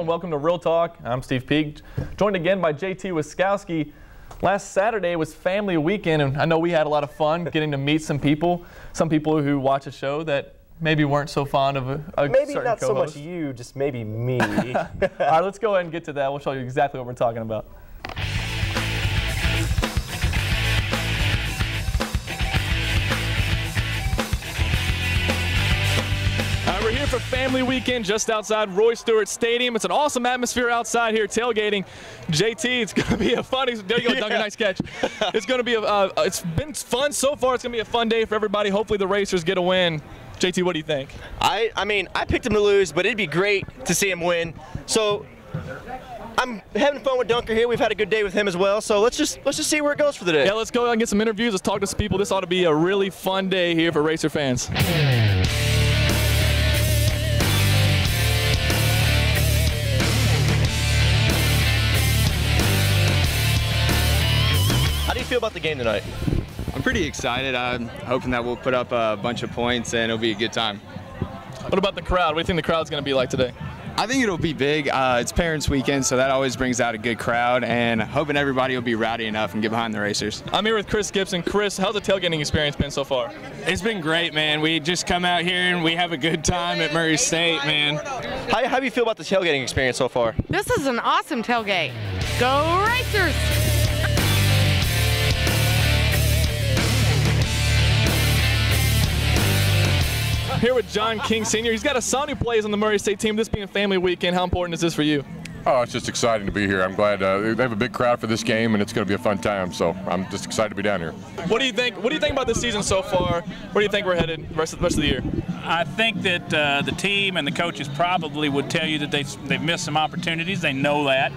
welcome to Real Talk. I'm Steve Peak, joined again by JT Wiskowski. Last Saturday was family weekend, and I know we had a lot of fun getting to meet some people who watch a show that maybe weren't so fond of a maybe certain not co-host. so much you, just maybe me. All right, let's go ahead and get to that. We'll show you exactly what we're talking about. We're here for family weekend just outside Roy Stewart Stadium. It's an awesome atmosphere outside here tailgating. JT, it's going to be a fun. There you go, Duncan. Nice catch. It's going to be it's been fun so far. It's going to be a fun day for everybody. Hopefully the Racers get a win. JT, what do you think? I mean, I picked him to lose, but it'd be great to see him win. So I'm having fun with Dunker here. We've had a good day with him as well. So let's just see where it goes for the day. Yeah, let's go and get some interviews. Let's talk to some people. This ought to be a really fun day here for Racer fans. How do you feel about the game tonight? I'm pretty excited. I'm hoping that we'll put up a bunch of points and it'll be a good time. What about the crowd? What do you think the crowd's going to be like today? I think it'll be big. It's Parents Weekend, so that always brings out a good crowd, and hoping everybody will be rowdy enough and get behind the Racers. I'm here with Chris Gibson. Chris, how's the tailgating experience been so far? It's been great, man. We just come out here and we have a good time at Murray State, man. How do you feel about the tailgating experience so far? This is an awesome tailgate. Go Racers! Here with John King Sr. He's got a son who plays on the Murray State team. This being family weekend, how important is this for you? Oh, it's just exciting to be here. I'm glad they have a big crowd for this game, and it's going to be a fun time. So I'm just excited to be down here. What do you think? What do you think about this season so far? Where do you think we're headed the rest of the year? I think that the team and the coaches probably would tell you that they've missed some opportunities. They know that.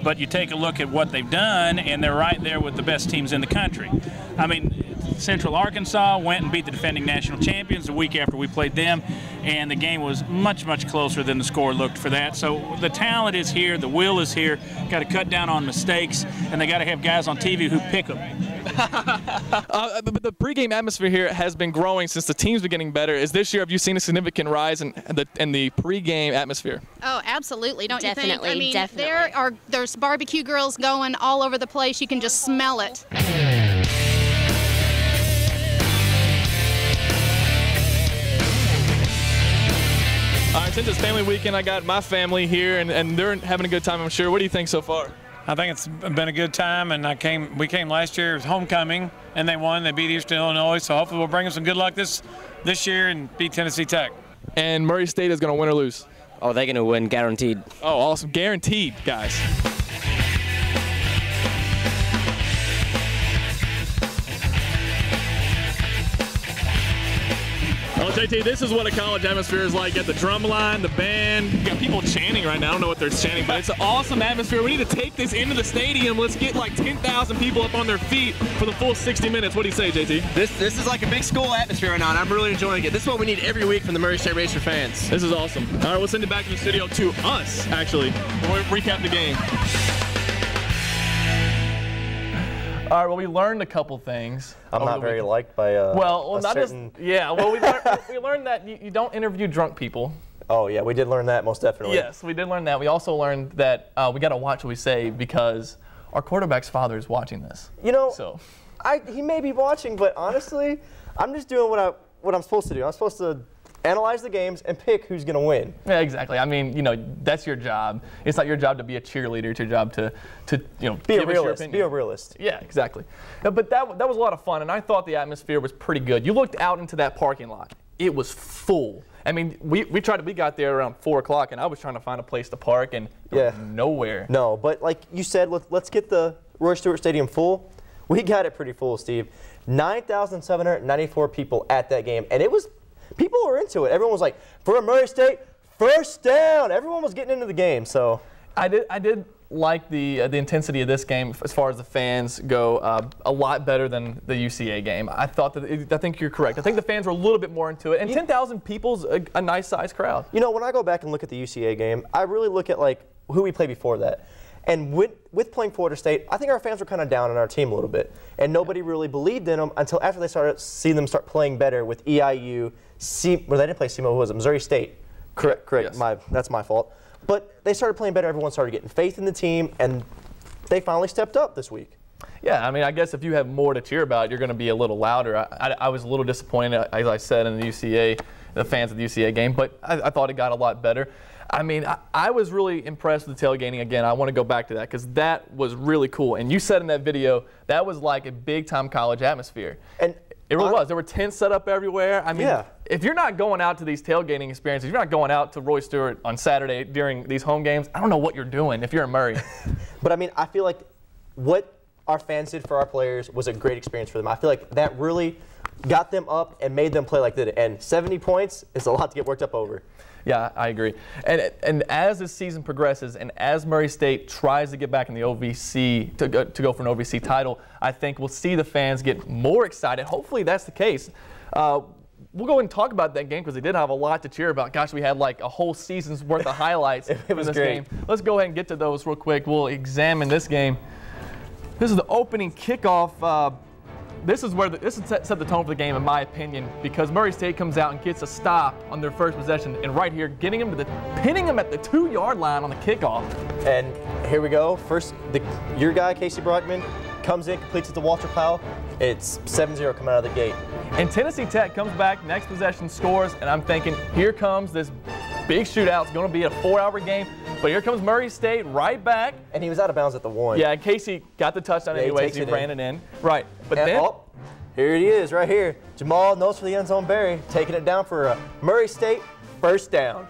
But you take a look at what they've done, and they're right there with the best teams in the country. I mean, Central Arkansas went and beat the defending national champions the week after we played them, and the game was much, much closer than the score looked for that. So the talent is here, the will is here. Got to cut down on mistakes, and they got to have guys on TV who pick them. But the pregame atmosphere here has been growing since the team's been getting better. Is this year, have you seen a significant rise in the pregame atmosphere? Oh, absolutely. Don't Definitely, you think? I mean, definitely. there's barbecue grills going all over the place. You can just smell it. All right, since it's family weekend, I got my family here, and they're having a good time, I'm sure. What do you think so far? I think it's been a good time, and we came last year. It was homecoming, and they won. They beat Eastern Illinois, so hopefully we'll bring them some good luck this year and beat Tennessee Tech. And Murray State is going to win or lose? Oh, they're going to win, guaranteed. Oh, awesome. Guaranteed, guys. Well, JT, this is what a college atmosphere is like. You got the drum line, the band. You got people chanting right now. I don't know what they're chanting, but it's an awesome atmosphere. We need to take this into the stadium. Let's get like 10,000 people up on their feet for the full 60 minutes. What do you say, JT? This is like a big school atmosphere right now, and I'm really enjoying it. This is what we need every week from the Murray State Racer fans. This is awesome. All right, we'll send it back to the studio to us, actually. We'll recap the game. All right, well, we learned a couple things. I'm not very liked by well, not certain... yeah, well, we learned that you don't interview drunk people. Oh, yeah, we did learn that, most definitely. Yes, we did learn that. We also learned that we got to watch what we say because our quarterback's father is watching this. You know, so he may be watching, but honestly, I'm just doing what I'm supposed to do. I'm supposed to analyze the games and pick who's going to win. Yeah, exactly. I mean, you know, that's your job. It's not your job to be a cheerleader. It's your job to you know, be give a us your realist. opinion. Be a realist. Yeah, exactly. But that was a lot of fun, and I thought the atmosphere was pretty good. You looked out into that parking lot. It was full. I mean, we got there around 4 o'clock, and I was trying to find a place to park, and there was nowhere. No, but like you said, let's get the Roy Stewart Stadium full. We got it pretty full, Steve. 9,794 people at that game, and people were into it. Everyone was like, for Murray State, first down. Everyone was getting into the game. So I did like the intensity of this game as far as the fans go, a lot better than the UCA game. I think you're correct. I think the fans were a little bit more into it, and 10,000 people's a nice sized crowd. You know, when I go back and look at the UCA game, I really look at like who we played before that. And with playing Florida State, I think our fans were kind of down on our team a little bit, and nobody really believed in them until after they started seeing them start playing better with EIU. Well, they didn't play SEMO. Who was it? Missouri State. Correct. Yes. That's my fault. But they started playing better. Everyone started getting faith in the team, and they finally stepped up this week. Yeah, I mean, I guess if you have more to cheer about, you're going to be a little louder. I was a little disappointed, as I said, in the fans of the UCA game, but I thought it got a lot better. I mean, I was really impressed with the tailgating again. I want to go back to that because that was really cool. And you said in that video, that was like a big-time college atmosphere. And it really was. There were tents set up everywhere. I mean, if you're not going out to these tailgating experiences, if you're not going out to Roy Stewart on Saturday during these home games, I don't know what you're doing if you're in Murray. But, I mean, I feel like what our fans did for our players was a great experience for them. I feel like that really got them up and made them play like they did. And 70 points is a lot to get worked up over. Yeah, I agree. And as this season progresses and as Murray State tries to get back in the OVC, to go for an OVC title, I think we'll see the fans get more excited. Hopefully that's the case. We'll go and talk about that game because they did have a lot to cheer about. Gosh, we had like a whole season's worth of highlights it was in this great. game. Let's go ahead and get to those real quick. We'll examine this game. This is the opening kickoff. This set the tone for the game, in my opinion, because Murray State comes out and gets a stop on their first possession, and right here, pinning him at the 2-yard line on the kickoff. And here we go. First, your guy, Casey Brockman, comes in, completes it to Walter Powell. It's 7-0 coming out of the gate. And Tennessee Tech comes back, next possession scores, and I'm thinking, here comes this big shootout. It's going to be a 4-hour game. But here comes Murray State right back. And he was out of bounds at the 1. Yeah, Casey got the touchdown anyways. He ran it in. Right. But then, here he is right here. Jamal knows for the end zone Barry, taking it down for a Murray State first down.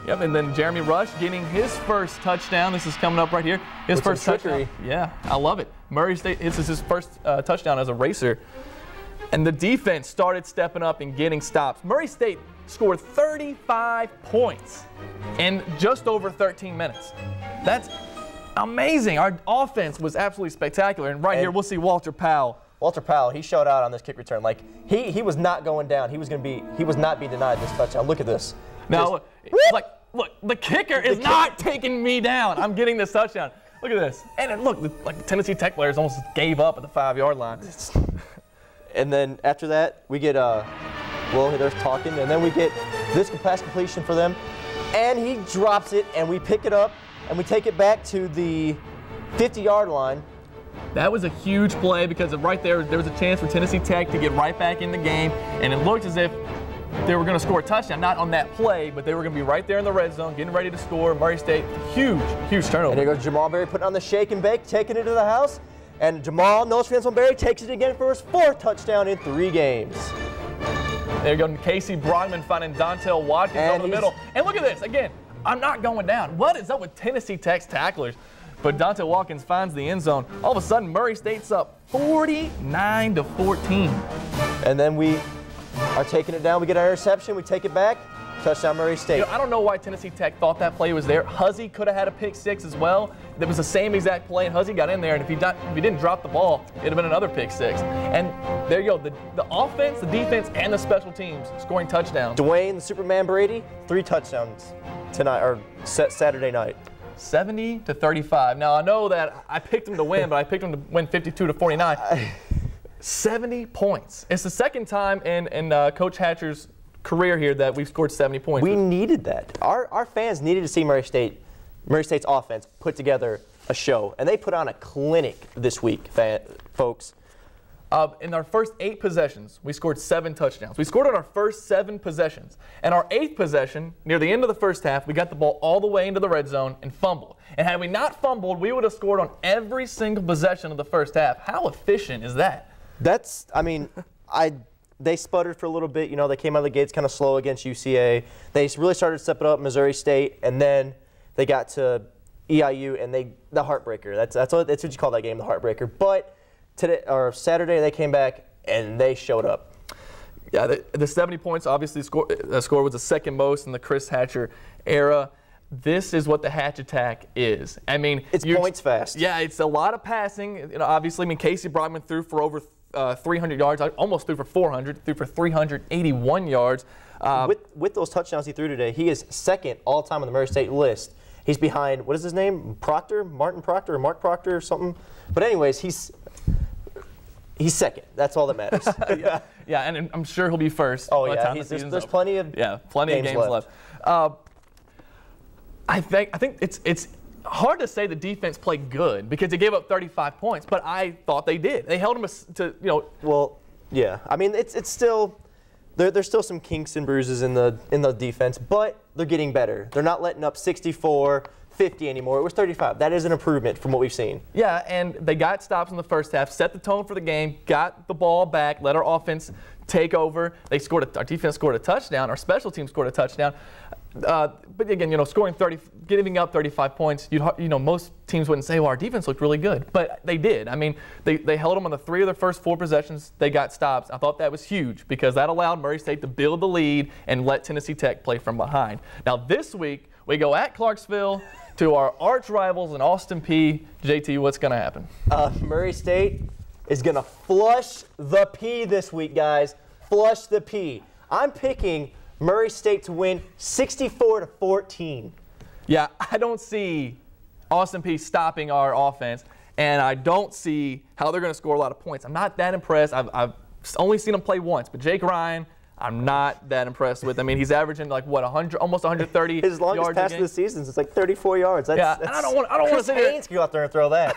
Yep, and then Jeremy Rush getting his first touchdown. This is coming up right here. His first touchdown. Yeah, I love it. Murray State, this is his first touchdown as a racer. And the defense started stepping up and getting stops. Murray State scored 35 points in just over 13 minutes. That's amazing. Our offense was absolutely spectacular. And here we'll see Walter Powell. Walter Powell, he showed out on this kick return. Like he was not going down. He was not being denied this touchdown. Look at this. Now, look, the kicker is not taking me down. I'm getting this touchdown. Look at this. And look, the Tennessee Tech players almost gave up at the 5-yard line. And then after that, we get well, there's talking, and then we get this pass completion for them, and he drops it, and we pick it up, and we take it back to the 50-yard line. That was a huge play because right there was a chance for Tennessee Tech to get right back in the game, and it looked as if they were going to score a touchdown, not on that play, but they were going to be right there in the red zone, getting ready to score. Murray State, huge turnover. And there goes Jamal Berry putting on the shake and bake, taking it to the house, and Jamal Berry takes it again for his 4th touchdown in 3 games. There you go, Casey Brockman finding Dontel Watkins over the middle. And look at this, again, I'm not going down. What is up with Tennessee Tech's tacklers? But Dontel Watkins finds the end zone. All of a sudden, Murray State's up 49-14. And then we are taking it down. We get our interception. We take it back. Touchdown, Murray State. You know, I don't know why Tennessee Tech thought that play was there. Huzzy could have had a pick 6 as well. That was the same exact play, and Huzzy got in there, and if he didn't drop the ball, it'd have been another pick 6. And there you go, the offense, the defense, and the special teams scoring touchdowns. Dwayne, the Superman Brady, 3 touchdowns tonight or Saturday night. 70-35. Now I know that I picked him to win, but I picked him to win 52-49. 70 points. It's the second time in Coach Hatcher's career here that we've scored 70 points. We needed that. Our fans needed to see Murray State's offense put together a show, and they put on a clinic this week, folks. In our first 8 possessions, we scored 7 touchdowns. We scored on our first 7 possessions. And our 8th possession, near the end of the first half, we got the ball all the way into the red zone and fumbled. And had we not fumbled, we would have scored on every single possession of the first half. How efficient is that? That's, I mean, they sputtered for a little bit. You know, they came out of the gates kind of slow against UCA. They really started to step it up, Missouri State, and then they got to EIU, and the heartbreaker. That's what you call that game, the heartbreaker. But today or Saturday, they came back and they showed up. Yeah, the 70 points, obviously, the score was the second most in the Chris Hatcher era. This is what the Hatch attack is. I mean, it's points fast. Yeah, it's a lot of passing. You know, obviously, I mean, Casey Brockman threw for over 300 yards. I almost threw for 400. Threw for 381 yards. With those touchdowns he threw today, he is second all time on the Murray State list. He's behind, what is his name? Martin Proctor, or Mark Proctor, or something. But anyways, he's second. That's all that matters. yeah, and I'm sure he'll be first. Oh yeah, there's plenty of games left. I think it's hard to say the defense played good because they gave up 35 points, but I thought they did. They held them to, you know. Well, yeah. I mean, it's still there's still some kinks and bruises in the defense, but they're getting better. They're not letting up 64, 50 anymore. It was 35. That is an improvement from what we've seen. Yeah, and they got stops in the first half, set the tone for the game, got the ball back, let our offense take over. Our defense scored a touchdown. Our special team scored a touchdown. But again, you know, giving up 35 points, you know, most teams wouldn't say, well, our defense looked really good, but they did. I mean, they held them on the 3 of their first 4 possessions. They got stops. I thought that was huge because that allowed Murray State to build the lead and let Tennessee Tech play from behind. Now this week we go at Clarksville to our arch rivals in Austin Peay. JT, what's going to happen? Murray State is going to flush the P this week, guys. Flush the P. I'm picking Murray State to win 64-14. Yeah, I don't see Austin Peay stopping our offense, and I don't see how they're going to score a lot of points. I'm not that impressed. I've only seen them play once, but Jake Ryan, I'm not that impressed with. I mean, he's averaging like what, 100, almost 130 His longest yards pass of the season is like 34 yards. Yeah, and I don't want to sit here. Haynes can go out there and throw that.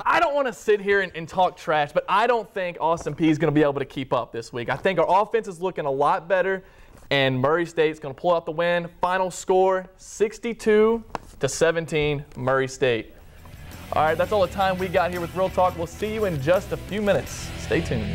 I don't want to sit here and talk trash, but I don't think Austin Peay is going to be able to keep up this week. I think our offense is looking a lot better, and Murray State's going to pull out the win. Final score, 62-17, Murray State. All right, that's all the time we got here with Real Talk. We'll see you in just a few minutes. Stay tuned.